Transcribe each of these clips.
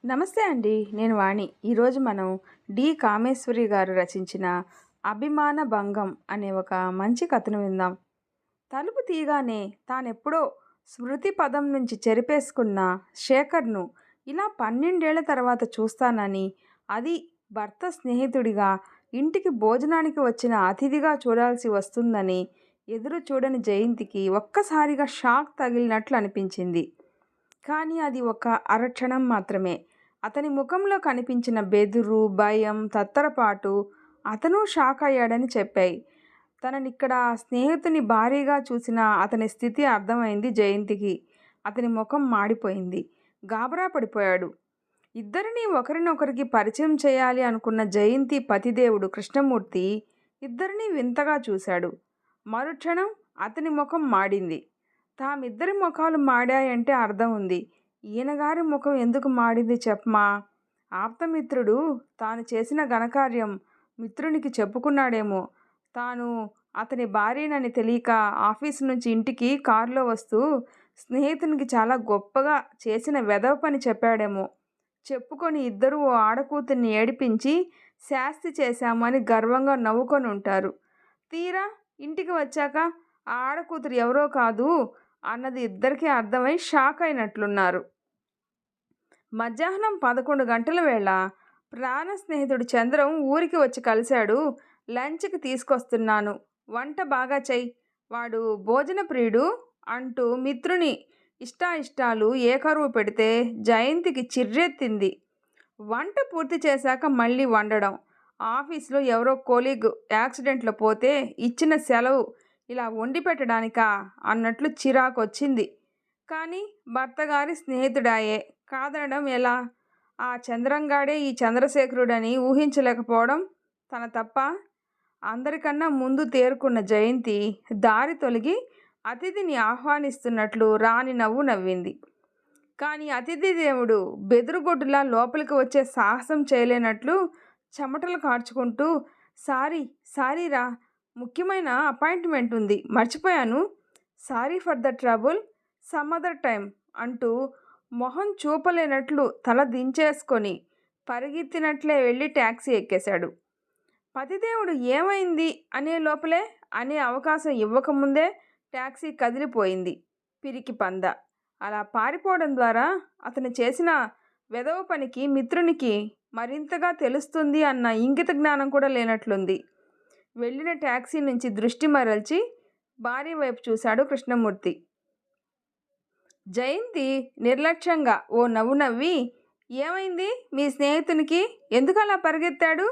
నమస్తే అండి. నేను వాణి. ఈరోజు మనం కామేశ్వరి గారు రచించిన 'అభిమాన భంగం' అనే ఒక మంచి కథను విందాం. తలుపు తీయగానే తానెప్పుడో స్మృతి పథం నుంచి చెరిపేసుకున్న శేఖర్‌ను ఇలా 12 ఏళ్ల తర్వాత చూస్తానని, అది భర్త స్నేహితుడిగా, ఇంటికి భోజనానికి వచ్చిన అతిథిగా చూడాల్సి వస్తుందని ఎదురు చూడని జయంతికి ఒక్కసారిగా షాక్ తగిలినట్లు అనిపించింది. కానీ అది ఒక అరక్షణం మాత్రమే. అతని ముఖంలో కనిపించిన బెదురు, భయం, తత్తరపాటు అతనూ షాక్ అయ్యాడని చెప్పాయి. తననిక్కడ స్నేహితుని భారీగా చూసిన అతని స్థితి అర్థమైంది జయంతికి. అతని ముఖం మాడిపోయింది. గాబరా పడిపోయాడు. ఇద్దరినీ ఒకరినొకరికి పరిచయం చేయాలి అనుకున్న జయంతి పతిదేవుడు కృష్ణమూర్తి ఇద్దరినీ వింతగా చూశాడు. మరుక్షణం అతని ముఖం మాడింది. తామిద్దరి ముఖాలు మాడాయంటే అర్థం ఉంది. ఈయనగారి ముఖం ఎందుకు మాడింది చెప్పమా? ఆప్తమిత్రుడు తాను చేసిన ఘనకార్యం మిత్రునికి చెప్పుకున్నాడేమో. తాను అతని భార్యనని తెలియక ఆఫీసు నుంచి ఇంటికి కారులో వస్తూ స్నేహితునికి చాలా గొప్పగా చేసిన వెధవ పని చెప్పాడేమో. చెప్పుకొని ఇద్దరూ ఓ ఆడకూతుర్ని ఏడిపించి శాస్తి చేశామని గర్వంగా నవ్వుకొని ఉంటారు. తీరా ఇంటికి వచ్చాక ఆ ఆడకూతురు ఎవరో కాదు అన్నది ఇద్దరికీ అర్థమై షాక్ అయినట్లున్నారు. మధ్యాహ్నం 11 గంటల వేళ ప్రాణ స్నేహితుడు చంద్రం ఊరికి వచ్చి కలిశాడు. లంచ్కి తీసుకొస్తున్నాను, వంట బాగా చెయ్యి, వాడు భోజన ప్రియుడు అంటూ మిత్రుని ఇష్టాయిష్టాలు ఏకరువు పెడితే జయంతికి చిర్రెత్తింది. వంట పూర్తి చేశాక మళ్ళీ వండడం, ఆఫీస్లో ఎవరో కొలీగ్ యాక్సిడెంట్లో పోతే ఇచ్చిన సెలవు ఇలా వండి పెట్టడానికా అన్నట్లు చిరాకొచ్చింది. కానీ భర్తగారి స్నేహితుడాయే, కాదనడం ఎలా? ఆ చంద్రంగాడే ఈ చంద్రశేఖరుడని ఊహించలేకపోవడం తన తప్ప? అందరికన్నా ముందు తేరుకున్న జయంతి దారి తొలగి అతిథిని ఆహ్వానిస్తున్నట్లు రాని నవ్వు నవ్వింది. కానీ అతిథి దేవుడు బెదురుగొడ్డులా లోపలికి వచ్చే సాహసం చేయలేనట్లు చెమటలు కార్చుకుంటూ, సారీరా, ముఖ్యమైన అపాయింట్మెంట్ ఉంది, మర్చిపోయాను, sorry for the trouble, some other time అంటూ మొహం చూపలేనట్లు తల దించేసుకొని పరిగెత్తినట్లే వెళ్ళి ట్యాక్సీ ఎక్కేశాడు. పతిదేవుడు ఏమైంది అనే లోపలే అనే అవకాశం ఇవ్వకముందే ట్యాక్సీ కదిలిపోయింది. పిరికి పంద. అలా పారిపోవడం ద్వారా అతను చేసిన వెధవ పనికి మిత్రునికి మరింతగా తెలుస్తుంది అన్న ఇంగిత జ్ఞానం కూడా లేనట్లుంది. వెళ్ళిన ట్యాక్సీ నుంచి దృష్టి మరల్చి భార్య వైపు చూశాడు కృష్ణమూర్తి. జయంతి నిర్లక్ష్యంగా ఓ నవ్వు నవ్వి, ఏమైంది మీ స్నేహితునికి, ఎందుకు అలా పరిగెత్తాడు?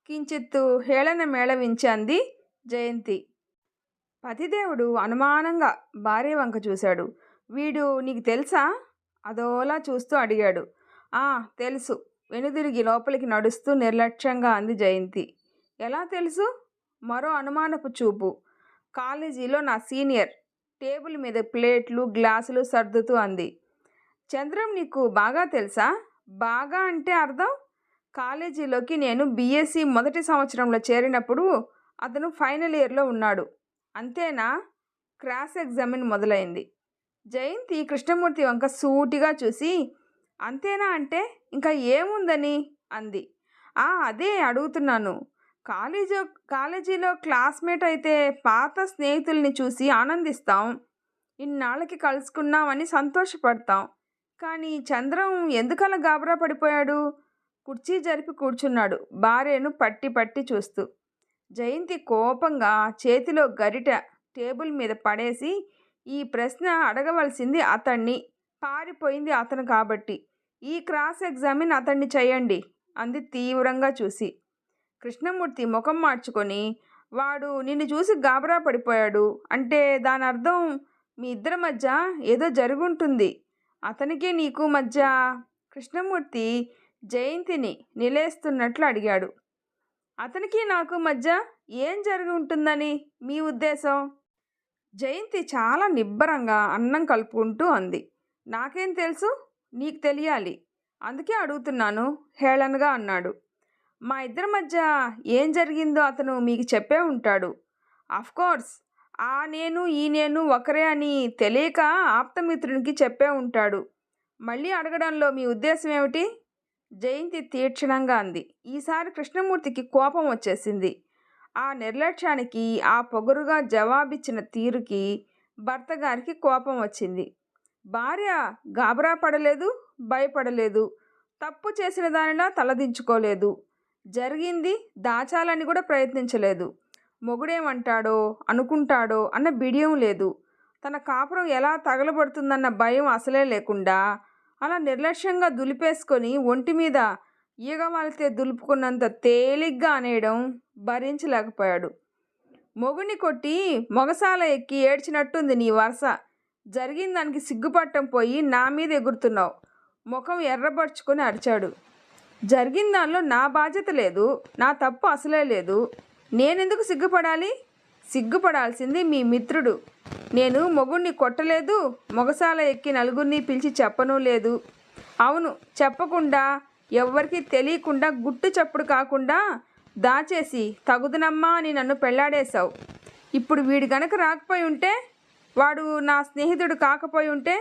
కించిత్తు హేళన మేళవించి అంది జయంతి. పతిదేవుడు అనుమానంగా భార్య వంక చూశాడు. వీడు నీకు తెలుసా? అదోలా చూస్తూ అడిగాడు. ఆ, తెలుసు, వెనుదిరిగి లోపలికి నడుస్తూ నిర్లక్ష్యంగా అంది జయంతి. ఎలా తెలుసు? మరో అనుమానపు చూపు. కాలేజీలో నా సీనియర్, టేబుల్ మీద ప్లేట్లు గ్లాసులు సర్దుతూ అంది. చంద్రం నీకు బాగా తెలుసా? బాగా అంటే అర్థం? కాలేజీలోకి నేను బీఎస్సీ మొదటి సంవత్సరంలో చేరినప్పుడు అతను ఫైనల్ ఇయర్లో ఉన్నాడు. అంతేనా? క్రాస్ ఎగ్జామిన్ మొదలైంది. జయంతి కృష్ణమూర్తి వంక సూటిగా చూసి, అంతేనా అంటే ఇంకా ఏముందని అంది. అదే అడుగుతున్నాను. కాలేజీలో క్లాస్మేట్ అయితే పాత స్నేహితుల్ని చూసి ఆనందిస్తాం, ఇన్నాళ్ళకి కలుసుకున్నామని సంతోషపడతాం. కానీ చంద్రం ఎందుకలా గాబరా పడిపోయాడు? కుర్చీ జరిపి కూర్చున్నాడు భార్యను పట్టి పట్టి చూస్తూ. జయంతి కోపంగా చేతిలో గరిట టేబుల్ మీద పడేసి, ఈ ప్రశ్న అడగవలసింది అతన్ని, పారిపోయింది అతను కాబట్టి ఈ క్రాస్ ఎగ్జామిన్ అతన్ని చేయండి అంది తీవ్రంగా చూసి. కృష్ణమూర్తి ముఖం మార్చుకొని, వాడు నిన్ను చూసి గాబరా పడిపోయాడు అంటే దాని అర్థం మీ ఇద్దరి మధ్య ఏదో జరుగుంటుంది. అతనికి నీకు మధ్య. కృష్ణమూర్తి జయంతిని నిలేస్తున్నట్లు అడిగాడు. అతనికి నాకు మధ్య ఏం జరిగి ఉంటుందని మీ ఉద్దేశం? జయంతి చాలా నిబ్బరంగా అన్నం కలుపుకుంటూ అంది. నాకేం తెలుసు? నీకు తెలియాలి, అందుకే అడుగుతున్నాను హేళనగా అన్నాడు. మా ఇద్దరి మధ్య ఏం జరిగిందో అతను మీకు చెప్పే ఉంటాడు. అఫ్కోర్స్ ఆ నేను ఈ నేను ఒకరే అని తెలియక ఆప్తమిత్రునికి చెప్పే ఉంటాడు. మళ్ళీ అడగడంలో మీ ఉద్దేశం ఏమిటి? జయంతి తీక్షణంగా అంది. ఈసారి కృష్ణమూర్తికి కోపం వచ్చేసింది. ఆ నిర్లక్ష్యానికి, ఆ పొగరుగా జవాబిచ్చిన తీరుకి భర్త గారికి కోపం వచ్చింది. భార్య గాబరా పడలేదు, భయపడలేదు, తప్పు చేసిన దానిలా తలదించుకోలేదు, జరిగింది దాచాలని కూడా ప్రయత్నించలేదు. మొగుడేమంటాడో అనుకుంటాడో అన్న బిడియం లేదు. తన కాపురం ఎలా తగలబడుతుందన్న భయం అసలే లేకుండా అలా నిర్లక్ష్యంగా దులిపేసుకొని ఒంటి మీద ఈగవాలితే దులుపుకున్నంత తేలిగ్గా అనేయడం భరించలేకపోయాడు. మొగుడిని కొట్టి మొగసాల ఎక్కి ఏడ్చినట్టుంది నీ వరస. జరిగిన దానికి సిగ్గుపట్టం పోయి నా మీద ఎగురుతున్నావు. ముఖం ఎర్రబరుచుకొని అరిచాడు. జరిగిన దానిలో నా బాధ్యత లేదు, నా తప్పు అసలే లేదు. నేనెందుకు సిగ్గుపడాలి? సిగ్గుపడాల్సింది మీ మిత్రుడు. నేను మొగుడిని కొట్టలేదు, మొగసాల ఎక్కి నలుగురిని పిలిచి చెప్పనూ లేదు. అవును, చెప్పకుండా ఎవ్వరికీ తెలియకుండా గుట్టు చప్పుడు కాకుండా దాచేసి తగుదనమ్మా అని నన్ను పెళ్లాడేశావు. ఇప్పుడు వీడు గనక రాకపోయి ఉంటే, వాడు నా స్నేహితుడు కాకపోయి ఉంటే,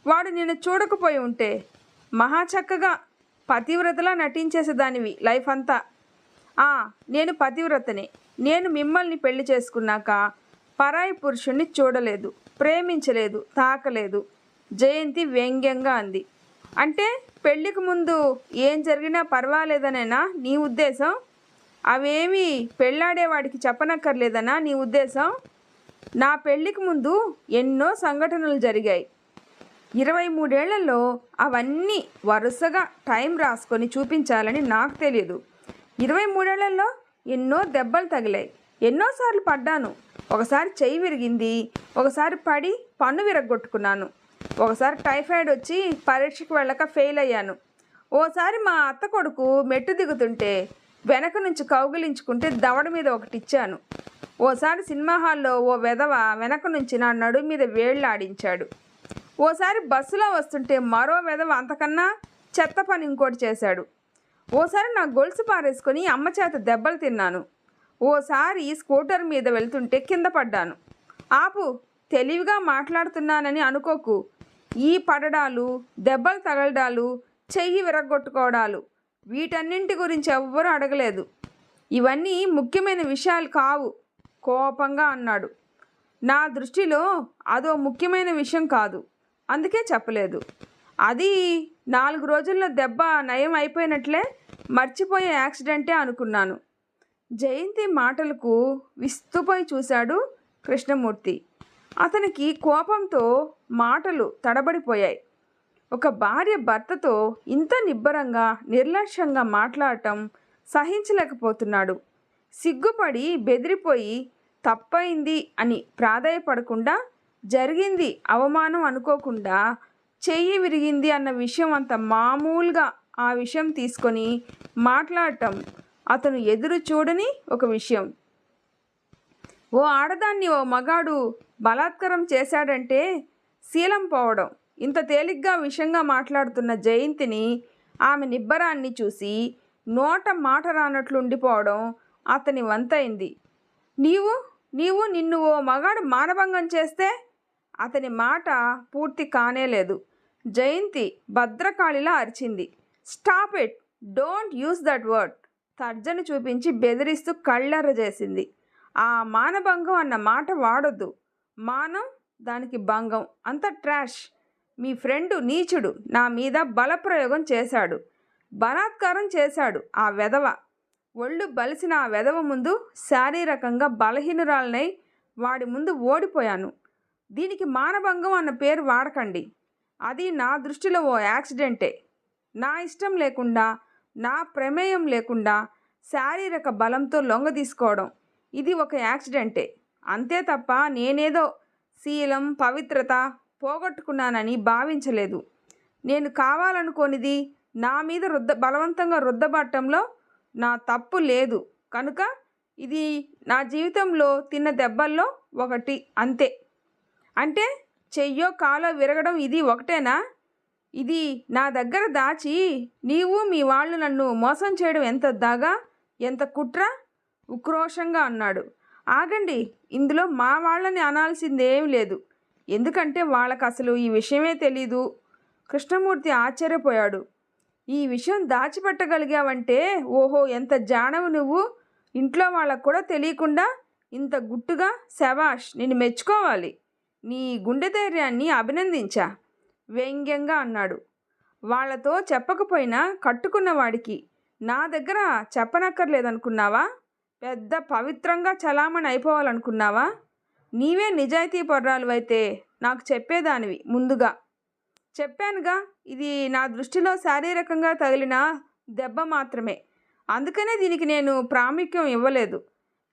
వాడు నిన్ను చూడకపోయి ఉంటే మహా చక్కగా పతివ్రతలా నటించేసేదానివి లైఫ్ అంతా. నేను పతివ్రతని. నేను మిమ్మల్ని పెళ్లి చేసుకున్నాక పరాయి పురుషుణ్ణి చూడలేదు, ప్రేమించలేదు, తాకలేదు. జయంతి వ్యంగ్యంగా అంది. అంటే పెళ్ళికి ముందు ఏం జరిగినా పర్వాలేదనేనా నీ ఉద్దేశం? అవేమీ పెళ్ళాడేవాడికి చెప్పనక్కర్లేదనా నీ ఉద్దేశం? నా పెళ్ళికి ముందు ఎన్నో సంఘటనలు జరిగాయి. 23 ఏళ్లలో అవన్నీ వరుసగా టైం రాసుకొని చూపించాలని నాకు తెలియదు. 23 ఏళ్లలో ఎన్నో దెబ్బలు తగిలాయి, ఎన్నోసార్లు పడ్డాను. ఒకసారి చెయ్యి విరిగింది, ఒకసారి పడి పన్ను విరగొట్టుకున్నాను, ఒకసారి టైఫాయిడ్ వచ్చి పరీక్షకు వెళ్ళక ఫెయిల్ అయ్యాను, ఓసారి మా అత్త కొడుకు మెట్టు దిగుతుంటే వెనక నుంచి కౌగిలించుకుంటే దవడ మీద ఒకటిచ్చాను, ఓసారి సినిమా హాల్లో ఓ వెధవ వెనక నుంచి నా నడుము మీద వేళ్ళు ఆడించాడు, ఓసారి బస్సులో వస్తుంటే మరో వెధవ అంతకన్నా చెత్త పని ఇంకోటి చేశాడు, ఓసారి నా గొలుసు పారేసుకొని అమ్మ చేత దెబ్బలు తిన్నాను, ఓసారి స్కూటర్ మీద వెళ్తుంటే కింద పడ్డాను. ఆపు, తెలివిగా మాట్లాడుతున్నానని అనుకోకు. ఈ పడడాలు, దెబ్బలు తగలడాలు, చెయ్యి విరగొట్టుకోవడాలు వీటన్నింటి గురించి ఎవ్వరూ అడగలేదు. ఇవన్నీ ముఖ్యమైన విషయాలు కావు, కోపంగా అన్నాడు. నా దృష్టిలో అదో ముఖ్యమైన విషయం కాదు, అందుకే చెప్పలేదు. అది 4 రోజుల్లో దెబ్బ నయం అయిపోయినట్లే మర్చిపోయే యాక్సిడెంటే అనుకున్నాను. జయంతి మాటలకు విస్తుపోయి చూశాడు కృష్ణమూర్తి. అతనికి కోపంతో మాటలు తడబడిపోయాయి. ఒక భార్య భర్తతో ఇంత నిబ్బరంగా నిర్లక్ష్యంగా మాట్లాడటం సహించలేకపోతున్నాడు. సిగ్గుపడి బెదిరిపోయి తప్పైంది అని ప్రాధేయపడకుండా, జరిగింది అవమానం అనుకోకుండా, చెయ్యి విరిగింది అన్న విషయం అంత మామూలుగా ఆ విషయం తీసుకొని మాట్లాడటం అతను ఎదురు చూడని ఒక విషయం. ఓ ఆడదాన్ని ఓ మగాడు బలాత్కారం చేశాడంటే శీలం పోవడం. ఇంత తేలిగ్గా విషయంగా మాట్లాడుతున్న జయంతిని, ఆమె నిబ్బరాన్ని చూసి నోట మాట రానట్లుండిపోవడం అతని వంతైంది. నిన్ను ఓ మగాడు మానభంగం చేస్తే? అతని మాట పూర్తి కానేలేదు. జయంతి భద్రకాళిలా అరిచింది. Stop it, don't use that word. తర్జన చూపించి బెదిరిస్తూ కళ్ళెర్ర చేసింది. ఆ మానభంగం అన్న మాట వాడొద్దు. మానం, దానికి భంగం, అంత ట్రాష్. మీ ఫ్రెండు నీచుడు నా మీద బలప్రయోగం చేశాడు, బలాత్కారం చేశాడు. ఆ వెధవ, ఒళ్ళు బలిసిన ఆ వెధవ ముందు శారీరకంగా బలహీనురాలనై వాడి ముందు ఓడిపోయాను. దీనికి మానభంగం అన్న పేరు వాడకండి. అది నా దృష్టిలో ఓ యాక్సిడెంటే. నా ఇష్టం లేకుండా, నా ప్రమేయం లేకుండా శారీరక బలంతో లొంగదీసుకోవడం, ఇది ఒక యాక్సిడెంటే. అంతే తప్ప నేనేదో శీలం, పవిత్రత పోగొట్టుకున్నానని భావించలేదు. నేను కావాలనుకోనిది నా మీద బలవంతంగా రుద్దబట్టంలో నా తప్పు లేదు కనుక ఇది నా జీవితంలో తిన్న దెబ్బల్లో ఒకటి, అంతే. అంటే చెయ్యో కాలో విరగడం ఇది ఒకటేనా? ఇది నా దగ్గర దాచి నీవు మీ వాళ్ళు నన్ను మోసం చేయడం ఎంత దాగా, ఎంత కుట్ర? ఉక్రోషంగా అన్నాడు. ఆగండి, ఇందులో మా వాళ్ళని అనాల్సిందేమీ లేదు, ఎందుకంటే వాళ్ళకు అసలు ఈ విషయమే తెలీదు. కృష్ణమూర్తి ఆశ్చర్యపోయాడు. ఈ విషయం దాచిపెట్టగలిగావంటే ఓహో ఎంత జానవు నువ్వు. ఇంట్లో వాళ్ళకు కూడా తెలియకుండా ఇంత గుట్టుగా. శభాష్, నిన్ను మెచ్చుకోవాలి. నీ గుండె ధైర్యాన్ని అభినందించా వ్యంగ్యంగా అన్నాడు. వాళ్ళతో చెప్పకపోయినా కట్టుకున్నవాడికి నా దగ్గర చెప్పనక్కర్లేదనుకున్నావా? పెద్ద పవిత్రంగా చలామణి అయిపోవాలనుకున్నావా? నీవే నిజాయితీ పర్రాలువైతే నాకు చెప్పేదానివి ముందుగా. చెప్పానుగా, ఇది నా దృష్టిలో శారీరకంగా తగిలిన దెబ్బ మాత్రమే. అందుకనే దీనికి నేను ప్రాముఖ్యం ఇవ్వలేదు.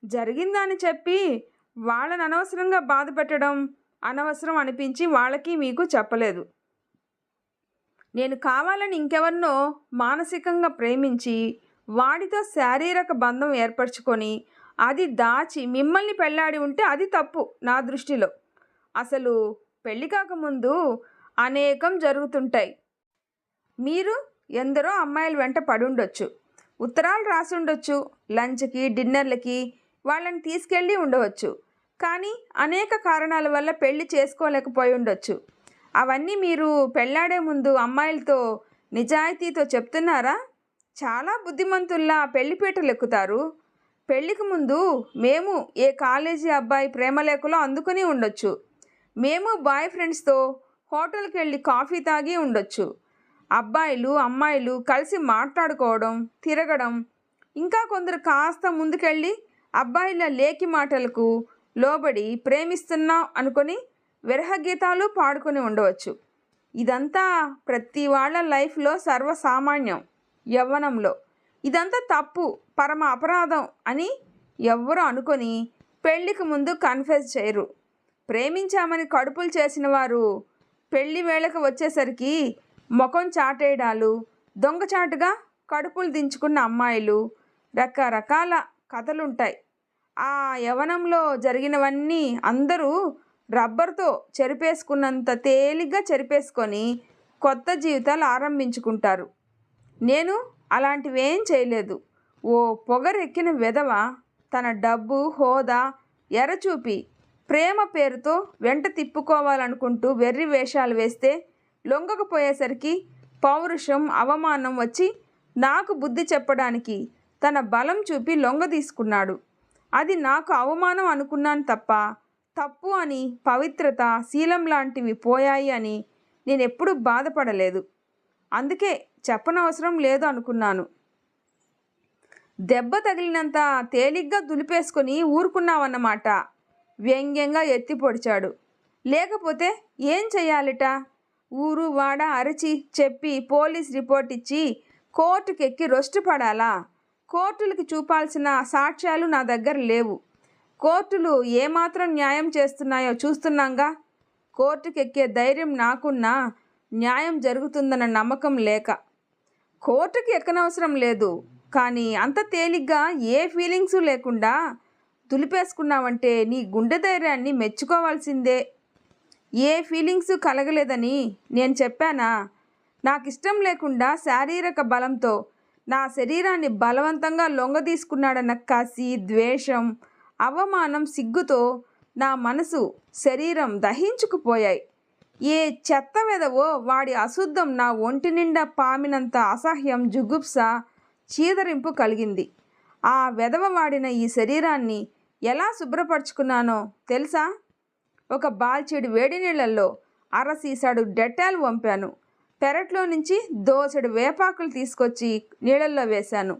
జరిగిందని చెప్పి వాళ్ళని అనవసరంగా బాధ పెట్టడం అనవసరం అనిపించి వాళ్ళకి మీకు చెప్పలేదు. నేను కావాలని ఇంకెవరినో మానసికంగా ప్రేమించి వాడితో శారీరక బంధం ఏర్పరచుకొని అది దాచి మిమ్మల్ని పెళ్ళాడి ఉంటే అది తప్పు నా దృష్టిలో. అసలు పెళ్ళి కాకముందు అనేకం జరుగుతుంటాయి. మీరు ఎందరో అమ్మాయిల వెంట పడుండొచ్చు, ఉత్తరాలు రాసుండొచ్చు, లంచ్కి డిన్నర్లకి వాళ్ళని తీసుకెళ్ళి ఉండవచ్చు. కానీ అనేక కారణాల వల్ల పెళ్లి చేసుకోలేకపోయి ఉండొచ్చు. అవన్నీ మీరు పెళ్ళాడే ముందు అమ్మాయిలతో నిజాయితీతో చెప్తున్నారా? చాలా బుద్ధిమంతుల్లా పెళ్లిపీటలు ఎక్కుతారు. పెళ్ళికి ముందు మేము ఏ కాలేజీ అబ్బాయి ప్రేమలేఖలో అందుకుని ఉండొచ్చు. మేము బాయ్ ఫ్రెండ్స్తో హోటల్కి వెళ్ళి కాఫీ తాగి ఉండొచ్చు. అబ్బాయిలు అమ్మాయిలు కలిసి మాట్లాడుకోవడం, తిరగడం, ఇంకా కొందరు కాస్త ముందుకెళ్ళి అబ్బాయిల లేకి మాటలకు లోబడి ప్రేమిస్తున్నాం అనుకొని విరహగీతాలు పాడుకొని ఉండవచ్చు. ఇదంతా ప్రతి వాళ్ళ లైఫ్లో సర్వసామాన్యం. యవ్వనంలో ఇదంతా తప్పు, పరమ అపరాధం అని ఎవ్వరూ అనుకొని పెళ్ళికి ముందు కన్ఫెస్ చేయరు. ప్రేమించామని కడుపులు చేసిన వారు పెళ్లి వేళకు వచ్చేసరికి ముఖం చాటేయడాలు, దొంగచాటుగా కడుపులు దించుకున్న అమ్మాయిలు, రకరకాల కథలుంటాయి. ఆ యవ్వనంలో జరిగినవన్నీ అందరూ రబ్బర్తో చెరిపేసుకున్నంత తేలిగ్గా చెరిపేసుకొని కొత్త జీవితాలు ఆరంభించుకుంటారు. నేను అలాంటివేం చేయలేదు. ఓ పొగరెక్కిన వెధవ తన డబ్బు హోదా ఎరచూపి ప్రేమ పేరుతో వెంట తిప్పుకోవాలనుకుంటూ వెర్రి వేషాలు వేస్తే లొంగకపోయేసరికి పౌరుషం అవమానం వచ్చి నాకు బుద్ధి చెప్పడానికి తన బలం చూపి లొంగ తీసుకున్నాడు. అది నాకు అవమానం అనుకున్నాను తప్ప తప్పు అని, పవిత్రత శీలం లాంటివి పోయాయి అని నేనెప్పుడూ బాధపడలేదు. అందుకే చెప్పనవసరం లేదు అనుకున్నాను. దెబ్బ తగిలినంత తేలిగ్గా దులిపేసుకొని ఊరుకున్నావన్నమాట వ్యంగ్యంగా ఎత్తి పొడిచాడు. లేకపోతే ఏం చెయ్యాలిట? ఊరు వాడ అరచి చెప్పి పోలీస్ రిపోర్ట్ ఇచ్చి కోర్టుకెక్కి రొస్టు పడాలా? కోర్టులకి చూపాల్సిన సాక్ష్యాలు నా దగ్గర లేవు. కోర్టులు ఏమాత్రం న్యాయం చేస్తున్నాయో చూస్తున్నాంగా. కోర్టుకెక్కే ధైర్యం నాకున్నా న్యాయం జరుగుతుందన్న నమ్మకం లేక కోర్టుకి ఎక్కనవసరం లేదు. కానీ అంత తేలిగ్గా ఏ ఫీలింగ్సు లేకుండా దులిపేసుకున్నావంటే నీ గుండె ధైర్యాన్ని మెచ్చుకోవాల్సిందే. ఏ ఫీలింగ్సు కలగలేదని నేను చెప్పానా? నాకు ఇష్టం లేకుండా శారీరక బలంతో నా శరీరాన్ని బలవంతంగా లొంగదీసుకున్నాడన్న కసి, ద్వేషం, అవమానం, సిగ్గుతో నా మనసు శరీరం దహించుకుపోయాయి. ఏ చెత్త వెదవో వాడి అశుద్ధం నా ఒంటి నిండా పామినంత అసహ్యం, జుగుప్స, చీదరింపు కలిగింది. ఆ వెదవ వాడిన ఈ శరీరాన్ని ఎలా శుభ్రపరచుకున్నానో తెలుసా? ఒక బాల్చెడు వేడి నీళ్ళల్లో అరసీసాడు డెటాల్ వంపాను. పెరట్లో నుంచి దోసెడు వేపాకులు తీసుకొచ్చి నీళ్ళల్లో వేశాను.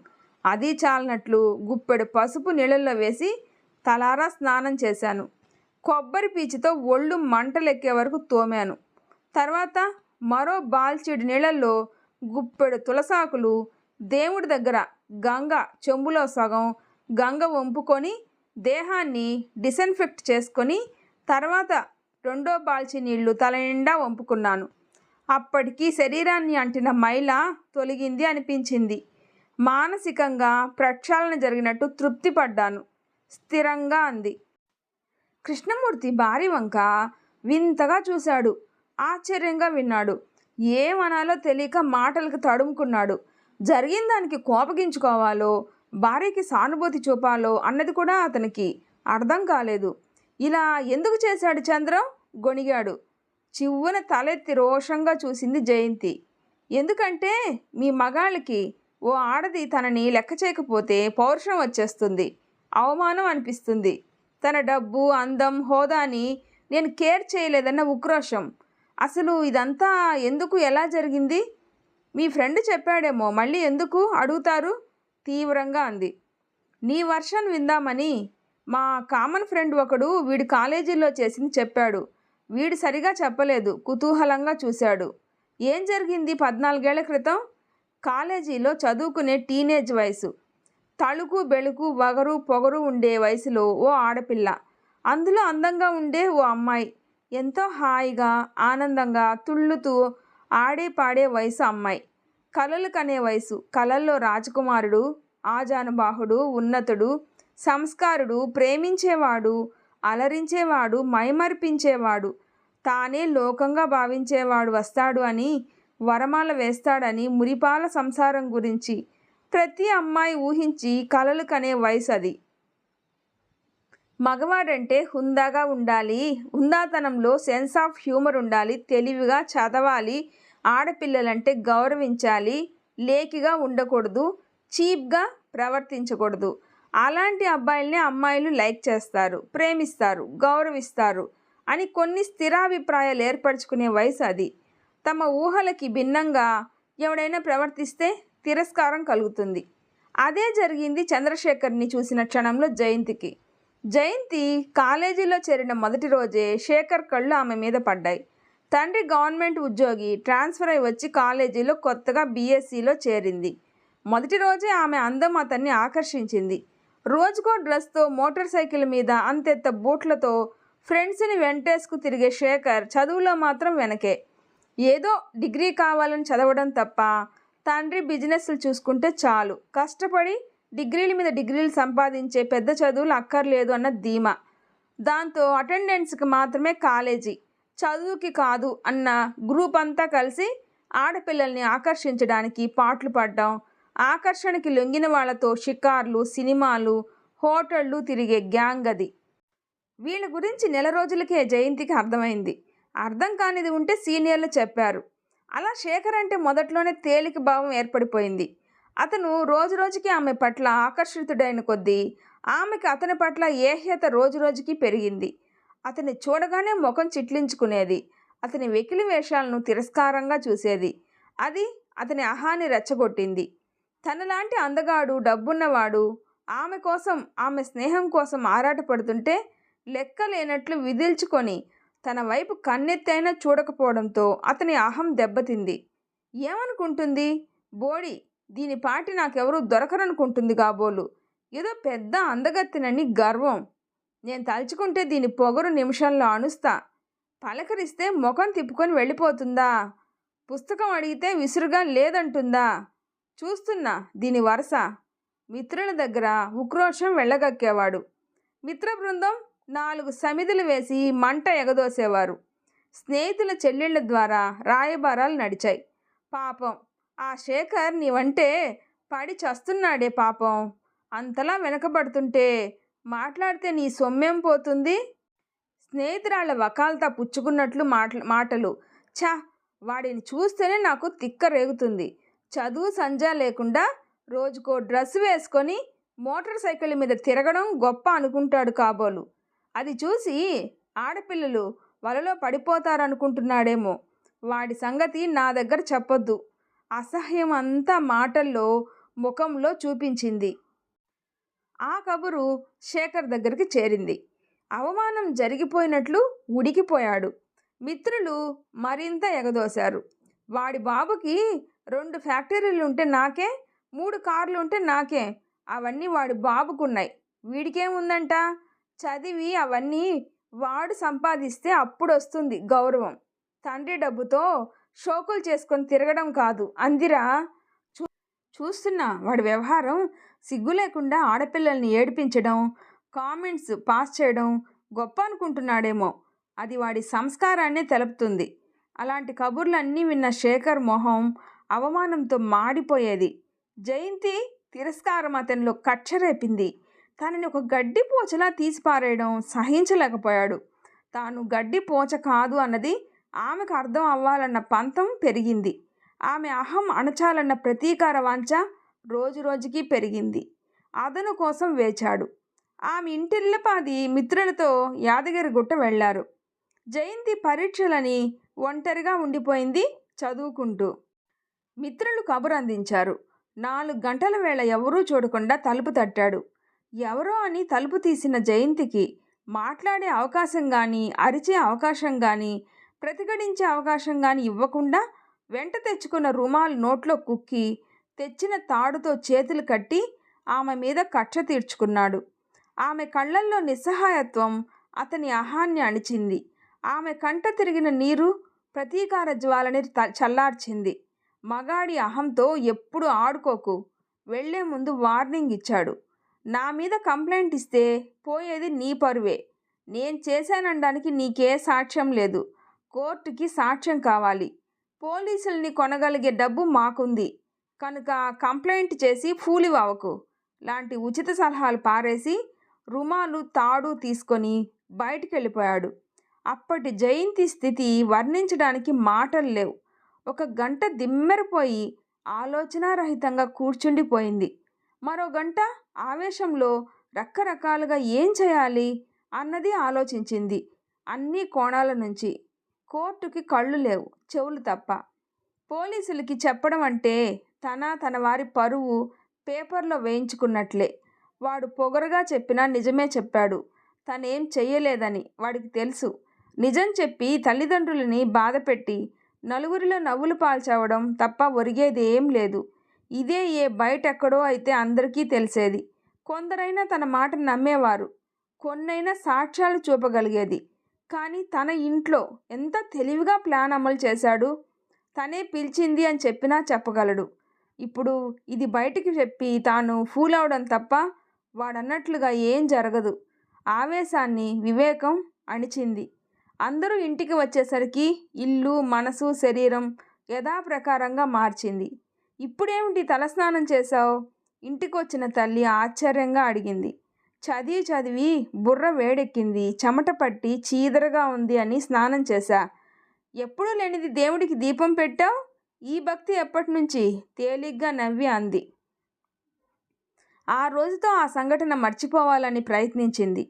అది చాలనట్లు గుప్పెడు పసుపు నీళ్ళల్లో వేసి తలారా స్నానం చేశాను. కొబ్బరి పీచుతో ఒళ్ళు మంటలెక్కే వరకు తోమాను. తర్వాత మరో బాల్చెడు నీళ్ళల్లో గుప్పెడు తులసాకులు దేవుడి దగ్గర గంగ చెంబులో సగం గంగ వంపుకొని దేహాన్ని డిసన్ఫెక్ట్ చేసుకొని తర్వాత రెండో బాల్చి నీళ్లు తల నిండా వంపుకున్నాను. అప్పటికి శరీరాన్ని అంటిన మైల తొలగింది అనిపించింది. మానసికంగా ప్రక్షాళన జరిగినట్టు తృప్తి పడ్డాను. స్థిరంగా అంది. కృష్ణమూర్తి భార్య వంక వింతగా చూశాడు. ఆశ్చర్యంగా విన్నాడు. ఏమనాలో తెలియక మాటలకు తడుముకున్నాడు. జరిగిన దానికి కోపగించుకోవాలో భార్యకి సానుభూతి చూపాలో అన్నది కూడా అతనికి అర్థం కాలేదు. ఇలా ఎందుకు చేశాడు చంద్రం? గొణిగాడు. చివ్వున తలెత్తి రోషంగా చూసింది జయంతి. ఎందుకంటే మీ మగాళ్ళకి ఓ ఆడది తనని లెక్క చేయకపోతే పౌరుషం వచ్చేస్తుంది, అవమానం అనిపిస్తుంది. తన డబ్బు, అందం, హోదాని నేను కేర్ చేయలేదన్న ఉక్రోషం. అసలు ఇదంతా ఎందుకు, ఎలా జరిగింది? మీ ఫ్రెండ్ చెప్పాడేమో, మళ్ళీ ఎందుకు అడుగుతారు? తీవ్రంగా అంది. నీ వర్షన్ విందామని మా కామన్ ఫ్రెండ్ ఒకడు వీడి కాలేజీలో చేసింది చెప్పాడు. వీడు సరిగా చెప్పలేదు, కుతూహలంగా చూశాడు. ఏం జరిగింది? 14 ఏళ్ల క్రితం కాలేజీలో చదువుకునే టీనేజ్ వయసు, తళుకు బెళుకు వగరు పొగరు ఉండే వయసులో ఓ ఆడపిల్ల, అందులో అందంగా ఉండే ఓ అమ్మాయి, ఎంతో హాయిగా ఆనందంగా తుళ్ళుతూ ఆడే పాడే వయసు అమ్మాయి, కలలు కనే వయసు. కలల్లో రాజకుమారుడు, ఆజానుబాహుడు, ఉన్నతుడు, సంస్కారుడు, ప్రేమించేవాడు, అలరించేవాడు, మైమరిపించేవాడు, తానే లోకంగా భావించేవాడు వస్తాడు అని, వరమాల వేస్తాడని, మురిపాల సంసారం గురించి ప్రతి అమ్మాయి ఊహించి కలలు కనే వయసు అది. మగవాడంటే హుందాగా ఉండాలి, హుందాతనంలో సెన్స్ ఆఫ్ హ్యూమర్ ఉండాలి, తెలివిగా చదవాలి, ఆడపిల్లలంటే గౌరవించాలి, లేకిగా ఉండకూడదు, చీప్గా ప్రవర్తించకూడదు. అలాంటి అబ్బాయిల్ని అమ్మాయిలు లైక్ చేస్తారు, ప్రేమిస్తారు, గౌరవిస్తారు అని కొన్ని స్థిరాభిప్రాయాలు ఏర్పరచుకునే వయసు అది. తమ ఊహలకి భిన్నంగా ఎవడైనా ప్రవర్తిస్తే తిరస్కారం కలుగుతుంది. అదే జరిగింది చంద్రశేఖర్ని చూసిన క్షణంలో జయంతికి. జయంతి కాలేజీలో చేరిన మొదటి రోజే శేఖర్ కళ్ళు ఆమె మీద పడ్డాయి. తండ్రి గవర్నమెంట్ ఉద్యోగి, ట్రాన్స్ఫర్ అయి వచ్చి కాలేజీలో కొత్తగా బీఎస్సీలో చేరింది. మొదటి రోజే ఆమె అందం అతన్ని ఆకర్షించింది. రోజుకో డ్రెస్తో, మోటార్ సైకిల్ మీద, అంతెత్త బూట్లతో ఫ్రెండ్స్ని వెంటేసుకు తిరిగే శేఖర్ చదువులో మాత్రం వెనకే. ఏదో డిగ్రీ కావాలని చదవడం తప్ప తండ్రి బిజినెస్లు చూసుకుంటే చాలు, కష్టపడి డిగ్రీల మీద డిగ్రీలు సంపాదించే పెద్ద చదువులు అక్కర్లేదు అన్న ధీమా. దాంతో అటెండెన్స్కి మాత్రమే కాలేజీ, చదువుకి కాదు అన్న గ్రూప్ అంతా కలిసి ఆడపిల్లల్ని ఆకర్షించడానికి పాట్లు పడ్డం, ఆకర్షణకి లొంగిన వాళ్లతో షికార్లు, సినిమాలు, హోటళ్ళు తిరిగే గ్యాంగ్ అది. వీళ్ళ గురించి నెల రోజులకే జయంతికి అర్థమైంది. అర్థం కానిది ఉంటే సీనియర్లు చెప్పారు. అలా శేఖర్ అంటే మొదట్లోనే తేలిక భావం ఏర్పడిపోయింది. అతను రోజురోజుకి ఆమె పట్ల ఆకర్షితుడైన కొద్దీ ఆమెకి అతని పట్ల ఏహ్యత రోజురోజుకి పెరిగింది. అతన్ని చూడగానే ముఖం చిట్లించుకునేది. అతని వెకిలి వేషాలను తిరస్కారంగా చూసేది. అది అతని అహాన్ని రెచ్చగొట్టింది. తనలాంటి అందగాడు, డబ్బున్నవాడు ఆమె కోసం, ఆమె స్నేహం కోసం ఆరాటపడుతుంటే లెక్కలేనట్లు విదిల్చుకొని తన వైపు కన్నెత్తైనా చూడకపోవడంతో అతని అహం దెబ్బతింది. ఏమనుకుంటుంది? బోడి, దీని పాటి నాకెవరూ దొరకరనుకుంటుంది కాబోలు. ఏదో పెద్ద అందగత్తెనని గర్వం. నేను తలుచుకుంటే దీని పొగరు నిమిషంలో అణుస్తా. పలకరిస్తే ముఖం తిప్పుకొని వెళ్ళిపోతుందా? పుస్తకం అడిగితే విసురుగా లేదంటుందా? చూస్తున్నా దీని వరస. మిత్రుల దగ్గర ఉక్రోషం వెళ్ళగక్కేవాడు. మిత్ర బృందం 4 సమిధులు వేసి మంట ఎగదోసేవారు. స్నేహితుల చెల్లెళ్ళ ద్వారా రాయబారాలు నడిచాయి. పాపం ఆ శేఖర్ నీవంటే పడి చస్తున్నాడే పాపం. అంతలా వెనకబడుతుంటే మాట్లాడితే నీ సొమ్మేం పోతుంది? స్నేహితురాళ్ల వకాల్తా పుచ్చుకున్నట్లు మాటలు. ఛా, వాడిని చూస్తేనే నాకు తిక్క రేగుతుంది. చదువు సంజా లేకుండా రోజుకో డ్రెస్ వేసుకొని మోటార్ సైకిల్ మీద తిరగడం గొప్ప అనుకుంటాడు కాబోలు. అది చూసి ఆడపిల్లలు వలలో పడిపోతారనుకుంటున్నాడేమో. వాడి సంగతి నా దగ్గర చెప్పొద్దు. అసహ్యం అంతా మాటల్లో, ముఖంలో చూపించింది. ఆ కబురు శేఖర్ దగ్గరికి చేరింది. అవమానం జరిగిపోయినట్లు ఉడికిపోయాడు. మిత్రులు మరింత ఎగదోశారు. వాడి బాబుకి 2 ఫ్యాక్టరీలుంటే నాకే, 3 కార్లుంటే నాకే. అవన్నీ వాడి బాబుకున్నాయి, వీడికేముందంట? చదివి అవన్నీ వాడు సంపాదిస్తే అప్పుడొస్తుంది గౌరవం. తండ్రి డబ్బుతో షోకులు చేసుకొని తిరగడం కాదు అందిరా. చూస్తున్నా వాడి వ్యవహారం. సిగ్గు లేకుండా ఆడపిల్లల్ని ఏడిపించడం, కామెంట్స్ పాస్ చేయడం గొప్ప అనుకుంటున్నాడేమో. అది వాడి సంస్కారాన్నే తెలుపుతుంది. అలాంటి కబుర్లన్నీ విన్న శేఖర్ మొహం అవమానంతో మాడిపోయేది. జయంతి తిరస్కారం అతనిలో కచ్చరేపింది. తనని ఒక గడ్డి పోచలా తీసిపారేయడం సహించలేకపోయాడు. తాను గడ్డి పోచ కాదు అన్నది ఆమెకు అర్థం అవ్వాలన్న పంతం పెరిగింది. ఆమె అహం అణచాలన్న ప్రతీకార వాంఛ రోజురోజుకి పెరిగింది. అదను కోసం వేచాడు. ఆమె ఇంటిల్లపాది మిత్రులతో యాదగిరిగుట్ట వెళ్లారు. జయంతి పరీక్షలని ఒంటరిగా ఉండిపోయింది చదువుకుంటూ. మిత్రులు కబురు అందించారు. 4 గంటల వేళ ఎవరూ చూడకుండా తలుపు తట్టాడు. ఎవరో అని తలుపు తీసిన జయంతికి మాట్లాడే అవకాశం కానీ, అరిచే అవకాశం కానీ, ప్రతిఘటించే అవకాశం కానీ ఇవ్వకుండా వెంట తెచ్చుకున్న రుమాలు నోట్లో కుక్కి తెచ్చిన తాడుతో చేతులు కట్టి ఆమె మీద కక్ష తీర్చుకున్నాడు. ఆమె కళ్ళల్లో నిస్సహాయత్వం అతని అహాన్ని అణిచింది. ఆమె కంట తిరిగిన నీరు ప్రతీకార జ్వాలని చల్లార్చింది. మగాడి అహంతో ఎప్పుడు ఆడుకోకు, వెళ్లే ముందు వార్నింగ్ ఇచ్చాడు. నా మీద కంప్లైంట్ ఇస్తే పోయేది నీ పరువే. నేను చేశాననడానికి నీకే సాక్ష్యం లేదు. కోర్టుకి సాక్ష్యం కావాలి. పోలీసుల్ని కొనగలిగే డబ్బు మాకుంది కనుక కంప్లైంట్ చేసి ఫూలివవకు లాంటి ఉచిత సలహాలు పారేసి రుమాలు తాడు తీసుకొని బయటికి వెళ్ళిపోయాడు. అప్పటి జయంతి స్థితి వర్ణించడానికి మాటలు లేవు. 1 గంట దిమ్మెరపోయి ఆలోచనారహితంగా కూర్చుండిపోయింది. మరో గంట ఆవేశంలో రకరకాలుగా ఏం చేయాలి అన్నది ఆలోచించింది. అన్ని కోణాల నుంచి. కోర్టుకి కళ్ళు లేవు, చెవులు తప్ప. పోలీసులకి చెప్పడం అంటే తన వారి పరువు పేపర్లో వేయించుకున్నట్లే. వాడు పొగరుగా చెప్పినా నిజమే చెప్పాడు. తనేం చెయ్యలేదని వాడికి తెలుసు. నిజం చెప్పి తల్లిదండ్రులని బాధపెట్టి నలుగురిలో నవ్వులు పాల్చవడం తప్ప ఒరిగేది ఏం లేదు. ఇదే ఏ బయటెక్కడో అయితే అందరికీ తెలిసేది. కొందరైనా తన మాట నమ్మేవారు. కొన్నైనా సాక్ష్యాలు చూపగలిగేది. కానీ తన ఇంట్లో ఎంత తెలివిగా ప్లాన్ అమలు చేశాడు. తనే పిలిచింది అని చెప్పినా చెప్పగలడు. ఇప్పుడు ఇది బయటికి చెప్పి తాను ఫూల్ అవడం తప్ప వాడన్నట్లుగా ఏం జరగదు. ఆవేశాన్ని వివేకం అణిచింది. అందరూ ఇంటికి వచ్చేసరికి ఇల్లు, మనసు, శరీరం యథాప్రకారంగా మార్చింది. ఇప్పుడేమిటి తలస్నానం చేశావు? ఇంటికొచ్చిన తల్లి ఆశ్చర్యంగా అడిగింది. చదివి బుర్ర వేడెక్కింది, చెమట పట్టి చీదరగా ఉంది అని స్నానం చేశా. ఎప్పుడూ లేనిది దేవుడికి దీపం పెట్టావు? ఈ భక్తి ఎప్పటి నుంచి? తేలిగ్గా నవ్వి అంది. ఆ రోజుతో ఆ సంఘటన మర్చిపోవాలని ప్రయత్నించింది.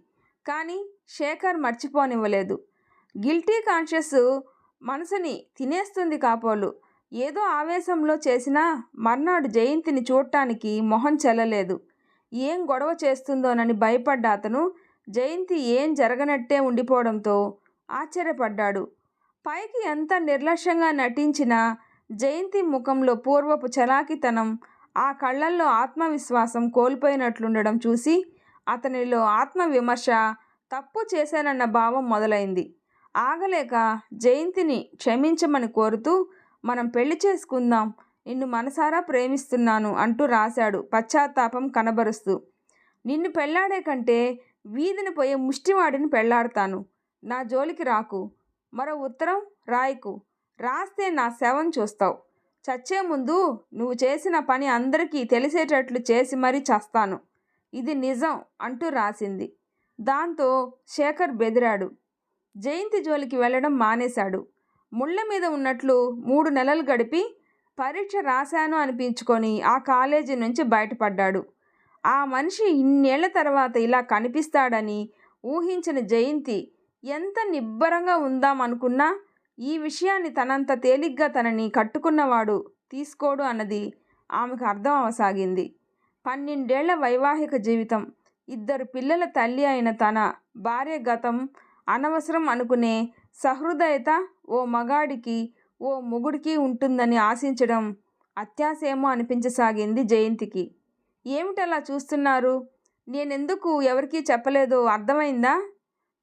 కానీ శేఖర్ మర్చిపోనివ్వలేదు. గిల్టీ కాన్షియస్ మనసుని తినేస్తుంది కాపోలు. ఏదో ఆవేశంలో చేసినా మర్నాడు జయంతిని చూడటానికి మొహం చెల్లలేదు. ఏం గొడవ చేస్తుందోనని భయపడ్డ అతను జయంతి ఏం జరగనట్టే ఉండిపోవడంతో ఆశ్చర్యపడ్డాడు. పైకి ఎంత నిర్లక్ష్యంగా నటించినా జయంతి ముఖంలో పూర్వపు చలాకితనం, ఆ కళ్ళల్లో ఆత్మవిశ్వాసం కోల్పోయినట్లుండడం చూసి అతనిలో ఆత్మవిమర్శ, తప్పు చేశానన్న భావం మొదలైంది. ఆగలేక జయంతిని క్షమించమని కోరుతూ, మనం పెళ్లి చేసుకుందాం, నిన్ను మనసారా ప్రేమిస్తున్నాను అంటూ రాశాడు పశ్చాత్తాపం కనబరుస్తూ. నిన్ను పెళ్లాడే కంటే వీధిని పోయే ముష్టివాడిని పెళ్లాడతాను. నా జోలికి రాకు. మరో ఉత్తరం రాయకు. రాస్తే నా శవం చూస్తావు. చచ్చే ముందు నువ్వు చేసిన పని అందరికీ తెలిసేటట్లు చేసి మరీ చస్తాను. ఇది నిజం అంటూ రాసింది. దాంతో శేఖర్ బెదిరాడు. జయంతి జోలికి వెళ్ళడం మానేశాడు. ముళ్ళ మీద ఉన్నట్లు 3 నెలలు గడిపి పరీక్ష రాశాను అనిపించుకొని ఆ కాలేజీ నుంచి బయటపడ్డాడు. ఆ మనిషి ఇన్నేళ్ల తర్వాత ఇలా కనిపిస్తాడని ఊహించిన జయంతి ఎంత నిబ్బరంగా ఉందామనుకున్నా ఈ విషయాన్ని తనంత తేలిగ్గా తనని కట్టుకున్నవాడు తీసుకోడు అన్నది ఆమెకు అర్థం అవసాగింది. 12 ఏళ్ల వైవాహిక జీవితం, 2 పిల్లల తల్లి అయిన తన భార్య గతం అనవసరం అనుకునే సహృదయత ఓ మగాడికి, ఓ మొగుడికి ఉంటుందని ఆశించడం అత్యాశేమో అనిపించసాగింది జయంతికి. ఏమిటలా చూస్తున్నారు? నేనెందుకు ఎవరికీ చెప్పలేదో అర్థమైందా?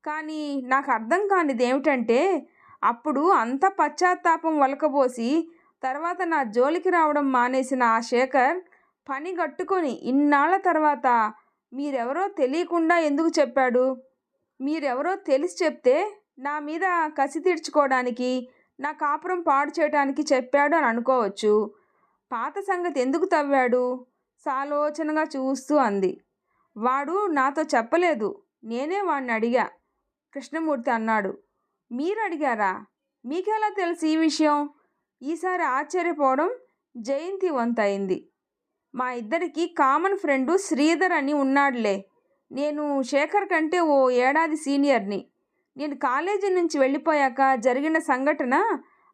కానీ నాకు అర్థం కానిది ఏమిటంటే, అప్పుడు అంత పశ్చాత్తాపం వలకబోసి తర్వాత నా జోలికి రావడం మానేసిన ఆ శేఖర్ పని గట్టుకొని ఇన్నాళ్ల తర్వాత మీరెవరో తెలియకుండా ఎందుకు చెప్పాడు? మీరెవరో తెలిసి చెప్తే నా మీద కసి తీర్చుకోవడానికి, నా కాపురం పాడు చేయడానికి చెప్పాడు అని అనుకోవచ్చు. పాత సంగతి ఎందుకు తవ్వాడు? సాలోచనగా చూస్తూ అంది. వాడు నాతో చెప్పలేదు, నేనే వాడిని అడిగా. కృష్ణమూర్తి అన్నాడు. మీరు అడిగారా? మీకెలా తెలుసు ఈ విషయం? ఈసారి ఆశ్చర్యపోవడం జయంతి వంతయింది. మా ఇద్దరికి కామన్ ఫ్రెండు శ్రీధర్ అని ఉన్నాడులే. నేను శేఖర్ కంటే ఓ ఏడాది సీనియర్ని. నేను కాలేజీ నుంచి వెళ్ళిపోయాక జరిగిన సంఘటన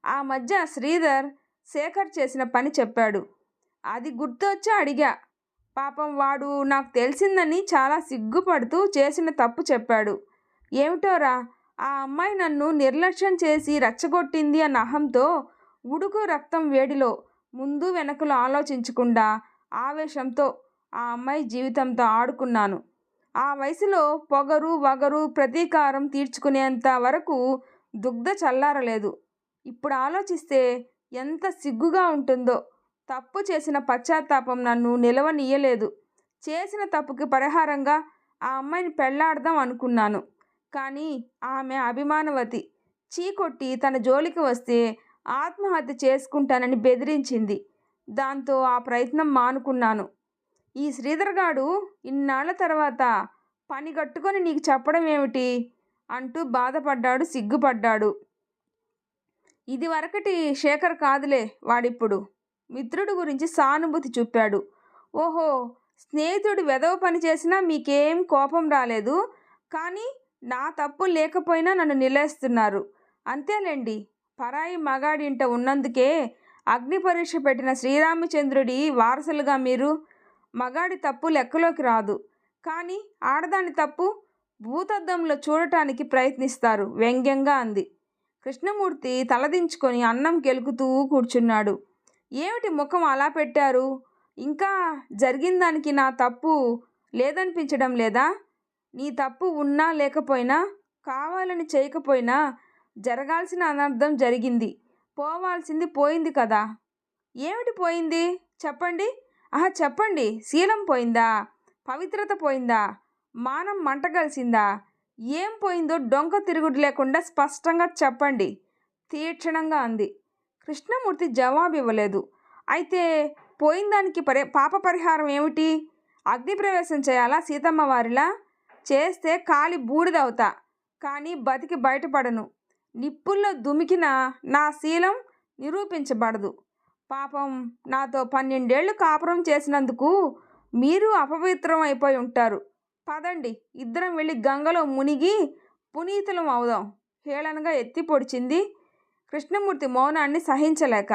ఆ మధ్య శ్రీధర్ శేఖర్ చేసిన పని చెప్పాడు. అది గుర్తొచ్చి అడిగా. పాపం వాడు నాకు తెలిసిందని చాలా సిగ్గుపడుతూ చేసిన తప్పు చెప్పాడు. ఏమిటోరా, ఆ అమ్మాయి నన్ను నిర్లక్ష్యం చేసి రెచ్చగొట్టింది అన్న అహంతో ఉడుకు రక్తం వేడిలో ముందు వెనకలు ఆలోచించకుండా ఆవేశంతో ఆ అమ్మాయి జీవితంతో ఆడుకున్నాను. ఆ వయసులో పొగరు వగరు ప్రతీకారం తీర్చుకునేంత వరకు దుగ్ధ చల్లారలేదు. ఇప్పుడు ఆలోచిస్తే ఎంత సిగ్గుగా ఉంటుందో. తప్పు చేసిన పశ్చాత్తాపం నన్ను నిలవనీయలేదు. చేసిన తప్పుకి పరిహారంగా ఆ అమ్మాయిని పెళ్లాడదాం అనుకున్నాను. కానీ ఆమె అభిమానవతి. చీకొట్టి తన జోలికి వస్తే ఆత్మహత్య చేసుకుంటానని బెదిరించింది. దాంతో ఆ ప్రయత్నం మానుకున్నాను. ఈ శ్రీధర్గాడు ఇన్నాళ్ల తర్వాత పని కట్టుకొని నీకు చెప్పడం ఏమిటి అంటూ బాధపడ్డాడు, సిగ్గుపడ్డాడు. ఇది వరకటి శేఖర్ కాదులే వాడిప్పుడు. మిత్రుడి గురించి సానుభూతి చూపాడు. ఓహో, స్నేహితుడు వెధవ పని చేసినా మీకేం కోపం రాలేదు, కానీ నా తప్పు లేకపోయినా నన్ను నిలేస్తున్నారు. అంతేలేండి, పరాయి మగాడింట ఉన్నందుకే అగ్ని పరీక్ష పెట్టిన శ్రీరామచంద్రుడి వారసులుగా మీరు. మగాడి తప్పు లెక్కలోకి రాదు, కానీ ఆడదాని తప్పు భూతద్దంలో చూడటానికి ప్రయత్నిస్తారు వ్యంగ్యంగా అంది. కృష్ణమూర్తి తలదించుకొని అన్నం కెలుకుతూ కూర్చున్నాడు. ఏమిటి ముఖం అలా పెట్టారు? ఇంకా జరిగిన దానికి నా తప్పు లేదనిపించడం లేదా? నీ తప్పు ఉన్నా లేకపోయినా, కావాలని చేయకపోయినా జరగాల్సిన అనర్థం జరిగింది. పోవాల్సింది పోయింది కదా. ఏమిటి పోయింది చెప్పండి? చెప్పండి. శీలం పోయిందా? పవిత్రత పోయిందా? మానం మంటగలిసిందా? ఏం పోయిందో డొంక తిరుగుడు లేకుండా స్పష్టంగా చెప్పండి తీక్షణంగా అంది. కృష్ణమూర్తి జవాబు ఇవ్వలేదు. అయితే పోయిన దానికి పాప పరిహారం ఏమిటి? అగ్నిప్రవేశం చేయాలా సీతమ్మ వారిలా? చేస్తే కాలి బూడిదవుతా, కానీ బతికి బయటపడను. నిప్పుల్లో దుమికిన నా శీలం నిరూపించబడదు. పాపం నాతో 12 ఏళ్ళు కాపురం చేసినందుకు మీరు అపవిత్రం అయిపోయి ఉంటారు. పదండి, ఇద్దరం వెళ్ళి గంగలో మునిగి పునీతులం అవుదాం హేళనగా ఎత్తి పొడిచింది. కృష్ణమూర్తి మౌనాన్ని సహించలేక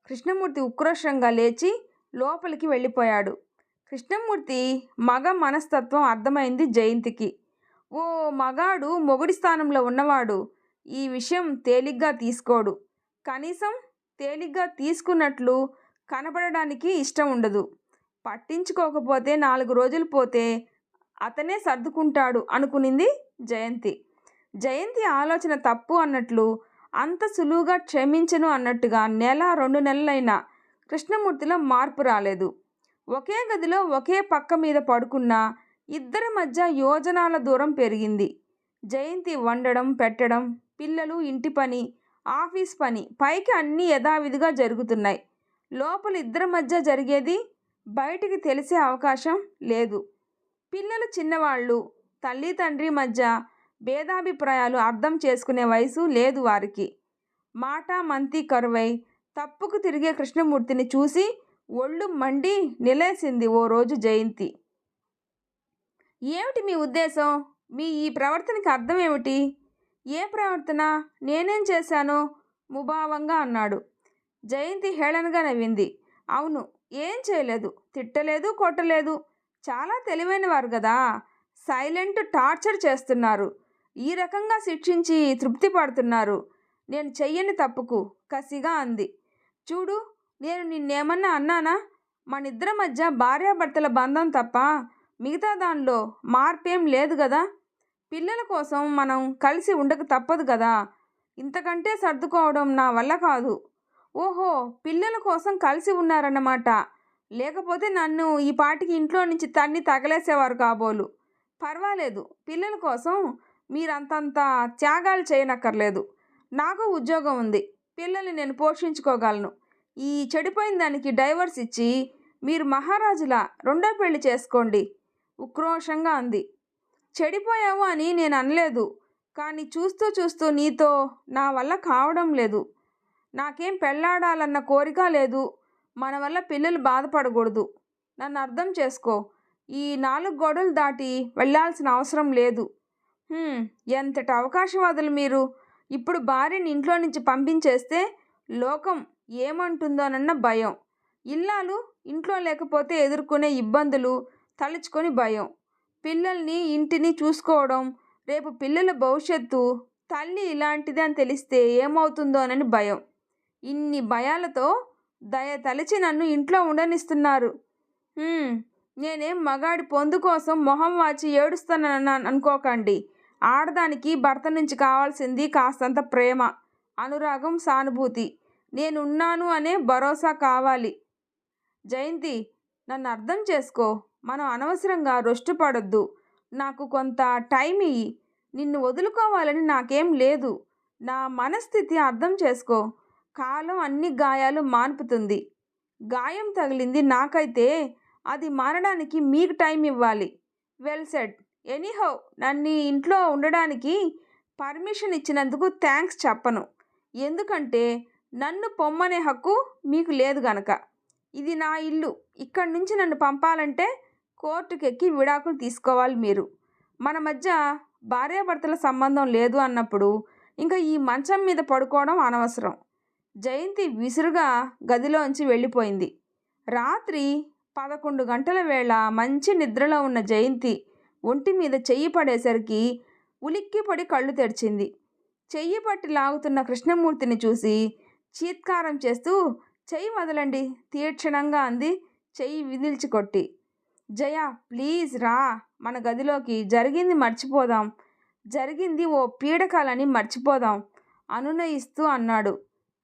కృష్ణమూర్తి ఉక్రోషంగా లేచి లోపలికి వెళ్ళిపోయాడు. కృష్ణమూర్తి మగ మనస్తత్వం అర్థమైంది జయంతికి. ఓ మగాడు మొగుడి స్థానంలో ఉన్నవాడు ఈ విషయం తేలిగ్గా తీసుకోడు. కనీసం తేలిగ్గా తీసుకున్నట్లు కనబడడానికి ఇష్టం ఉండదు. పట్టించుకోకపోతే 4 రోజులు పోతే అతనే సర్దుకుంటాడు అనుకునింది జయంతి. జయంతి ఆలోచన తప్పు అన్నట్లు, అంత సులువుగా క్షమించను అన్నట్టుగా 1-2 నెలలైనా కృష్ణమూర్తిలో మార్పు రాలేదు. ఒకే గదిలో ఒకే పక్క మీద పడుకున్న ఇద్దరి మధ్య యోజనాల దూరం పెరిగింది. జయంతి వండడం, పెట్టడం, పిల్లలు, ఇంటి పని, ఆఫీస్ పని, పైకి అన్నీ యథావిధిగా జరుగుతున్నాయి. లోపల ఇద్దరి మధ్య జరిగేది బయటికి తెలిసే అవకాశం లేదు. పిల్లలు చిన్నవాళ్ళు, తల్లి తండ్రి మధ్య భేదాభిప్రాయాలు అర్థం చేసుకునే వయసు లేదు వారికి. మాట మంతి కరువై తప్పుకు తిరిగే కృష్ణమూర్తిని చూసి ఒళ్ళు మండి నిలేసింది ఓ రోజు జయంతి. ఏమిటి మీ ఉద్దేశం? మీ ఈ ప్రవర్తనకి అర్థం ఏమిటి? ఏ ప్రవర్తన? నేనేం చేశాను? ముభావంగా అన్నాడు. జయంతి హేళనగా నవ్వింది. అవును, ఏం చేయలేదు, తిట్టలేదు, కొట్టలేదు. చాలా తెలివైన వారు కదా, సైలెంట్ టార్చర్ చేస్తున్నారు. ఈ రకంగా శిక్షించి తృప్తి పడుతున్నారు నేను చెయ్యని తప్పుకు కసిగా అంది. చూడు, నేను నిన్నేమన్నా అన్నానా? మనిద్దరి మధ్య భార్యాభర్తల బంధం తప్ప మిగతా దానిలో మార్పేం లేదు కదా. పిల్లల కోసం మనం కలిసి ఉండక తప్పదు కదా. ఇంతకంటే సర్దుకోవడం నా వల్ల కాదు. ఓహో, పిల్లల కోసం కలిసి ఉన్నారన్నమాట. లేకపోతే నన్ను ఈ పాటికి ఇంట్లో నుంచి తన్ని తగలేసేవారు కాబోలు. పర్వాలేదు, పిల్లల కోసం మీరంతంత త్యాగాలు చేయనక్కర్లేదు. నాకు ఉద్యోగం ఉంది, పిల్లల్ని నేను పోషించుకోగలను. ఈ చెడిపోయిన దానికి డైవర్స్ ఇచ్చి మీరు మహారాజులా 2వ పెళ్లి చేసుకోండి ఉక్రోషంగా అంది. చెడిపోయావు అని నేను అనలేదు, కానీ చూస్తూ చూస్తూ నీతో నా వల్ల కావడం లేదు. నాకేం పెళ్ళాడాలన్న కోరిక లేదు. మన వల్ల పిల్లలు బాధపడకూడదు. నన్ను అర్థం చేసుకో. ఈ 4 గోడలు దాటి వెళ్ళాల్సిన అవసరం లేదు. ఎంతటి అవకాశవాదులు మీరు. ఇప్పుడు భార్యని ఇంట్లో నుంచి పంపించేస్తే లోకం ఏమంటుందోనన్న భయం. ఇల్లాలు ఇంట్లో లేకపోతే ఎదుర్కొనే ఇబ్బందులు తలుచుకొని భయం. పిల్లల్ని ఇంటిని చూసుకోవడం, రేపు పిల్లల భవిష్యత్తు, తల్లి ఇలాంటిది అని తెలిస్తే ఏమవుతుందోనని భయం. ఇన్ని భయాలతో దయ తలిచి నన్ను ఇంట్లో ఉండనిస్తున్నారు. నేనేం మగాడి పొందు కోసం మొహం వాచి ఏడుస్తానని అనుకోకండి. ఆడదానికి భర్త నుంచి కావాల్సింది కాస్తంత ప్రేమ, అనురాగం, సానుభూతి. నేనున్నాను అనే భరోసా కావాలి. జయంతి, నన్ను అర్థం చేసుకో. మనం అనవసరంగా రొష్టుపడొద్దు. నాకు కొంత టైం ఇయ్యి. నిన్ను వదులుకోవాలని నాకేం లేదు. నా మనస్థితి అర్థం చేసుకో. కాలం అన్ని గాయాలు మాన్పుతుంది. గాయం తగిలింది నాకైతే అది మారడానికి మీకు టైం ఇవ్వాలి. Well said. ఎనీహౌ, నన్ను ఇంట్లో ఉండడానికి పర్మిషన్ ఇచ్చినందుకు థ్యాంక్స్ చెప్పను. ఎందుకంటే నన్ను పొమ్మనే హక్కు మీకు లేదు గనక. ఇది నా ఇల్లు. ఇక్కడి నుంచి నన్ను పంపాలంటే కోర్టుకెక్కి విడాకులు తీసుకోవాలి మీరు. మన మధ్య భార్యాభర్తల సంబంధం లేదు అన్నప్పుడు ఇంకా ఈ మంచం మీద పడుకోవడం అనవసరం. జయంతి విసురుగా గదిలోంచి వెళ్ళిపోయింది. రాత్రి 11 గంటల వేళ మంచి నిద్రలో ఉన్న జయంతి ఒంటి మీద చెయ్యి పడేసరికి ఉలిక్కిపడి కళ్ళు తెరిచింది. చెయ్యి పట్టి లాగుతున్న కృష్ణమూర్తిని చూసి చీత్కారం చేస్తూ, చెయ్యి వదలండి తీక్షణంగా అంది, చెయ్యి విదిల్చి కొట్టి. జయ, ప్లీజ్ రా మన గదిలోకి. జరిగింది మర్చిపోదాం. జరిగింది ఓ పీడకలని మర్చిపోదాం అనునయిస్తూ అన్నాడు.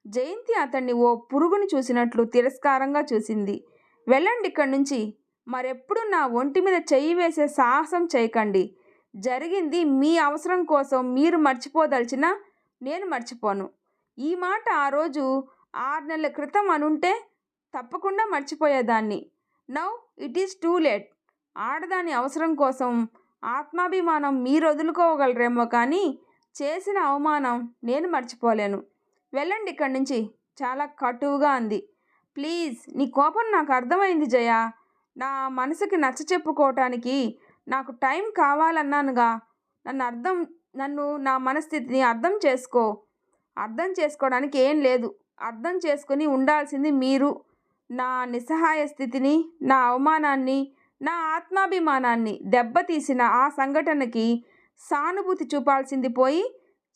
జయంతి అతన్ని ఓ పురుగుని చూసినట్లు తిరస్కారంగా చూసింది. వెళ్ళండి ఇక్కడి నుంచి. మరెప్పుడు నా ఒంటి మీద చెయ్యి వేసే సాహసం చేయకండి. జరిగింది మీ అవసరం కోసం మీరు మర్చిపోదలిచినా నేను మర్చిపోను. ఈ మాట ఆ రోజు 6 నెలల క్రితం అనుంటే తప్పకుండా మర్చిపోయేదాన్ని. Now it is too late. ఆడదాని అవసరం కోసం ఆత్మాభిమానం మీరు వదులుకోగలరేమో కానీ చేసిన అవమానం నేను మర్చిపోలేను. వెళ్ళండి ఇక్కడి నుంచి, చాలా కటువుగా అంది. ప్లీజ్, నీ కోపం నాకు అర్థమైంది జయ. నా మనసుకి నచ్చ చెప్పుకోవటానికి నాకు టైం కావాలన్నానుగా. నన్ను నా మనస్థితిని అర్థం చేసుకో. అర్థం చేసుకోవడానికి ఏం లేదు. అర్థం చేసుకుని ఉండాల్సింది మీరు. నా నిస్సహాయ స్థితిని, నా అవమానాన్ని, నా ఆత్మాభిమానాన్ని దెబ్బతీసిన ఆ సంఘటనకి సానుభూతి చూపాల్సింది పోయి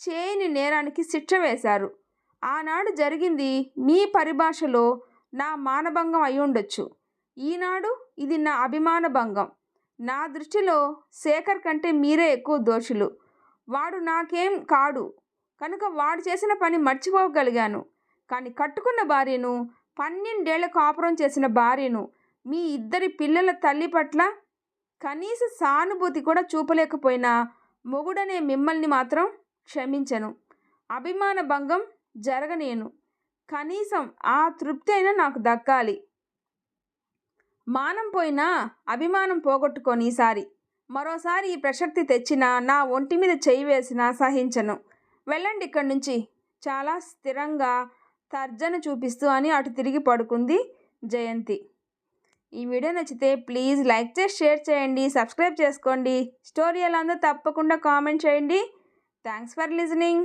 చేయని నేరానికి శిక్ష వేశారు. ఆనాడు జరిగింది మీ పరిభాషలో నా మానభంగం అయి ఉండొచ్చు. ఈనాడు ఇది నా అభిమాన భంగం. నా దృష్టిలో శేఖర్ కంటే మీరే ఎక్కువ దోషులు. వాడు నాకేం కాడు కనుక వాడు చేసిన పని మర్చిపోగలిగాను. కానీ కట్టుకున్న భార్యను, 12 ఏళ్ల కాపురం చేసిన భార్యను, మీ ఇద్దరి పిల్లల తల్లి పట్ల కనీస సానుభూతి కూడా చూపలేకపోయినా మొగుడనే మిమ్మల్ని మాత్రం క్షమించను. అభిమాన భంగం జరగనేను. కనీసం ఆ తృప్తి అయినా నాకు దక్కాలి. మానం పోయినా అభిమానం పోగొట్టుకొని ఈసారి మరోసారి ఈ ప్రసక్తి తెచ్చినా, నా ఒంటి మీద చెయ్యి వేసినా సహించను. వెళ్ళండి ఇక్కడి నుంచి, చాలా స్థిరంగా తర్జన చూపిస్తూ అని అటు తిరిగి పడుకుంది జయంతి. ఈ వీడియో నచ్చితే ప్లీజ్ లైక్ చేసి షేర్ చేయండి, సబ్స్క్రైబ్ చేసుకోండి. స్టోరీ ఎలా ఉందో తప్పకుండా కామెంట్ చేయండి. Thanks for listening.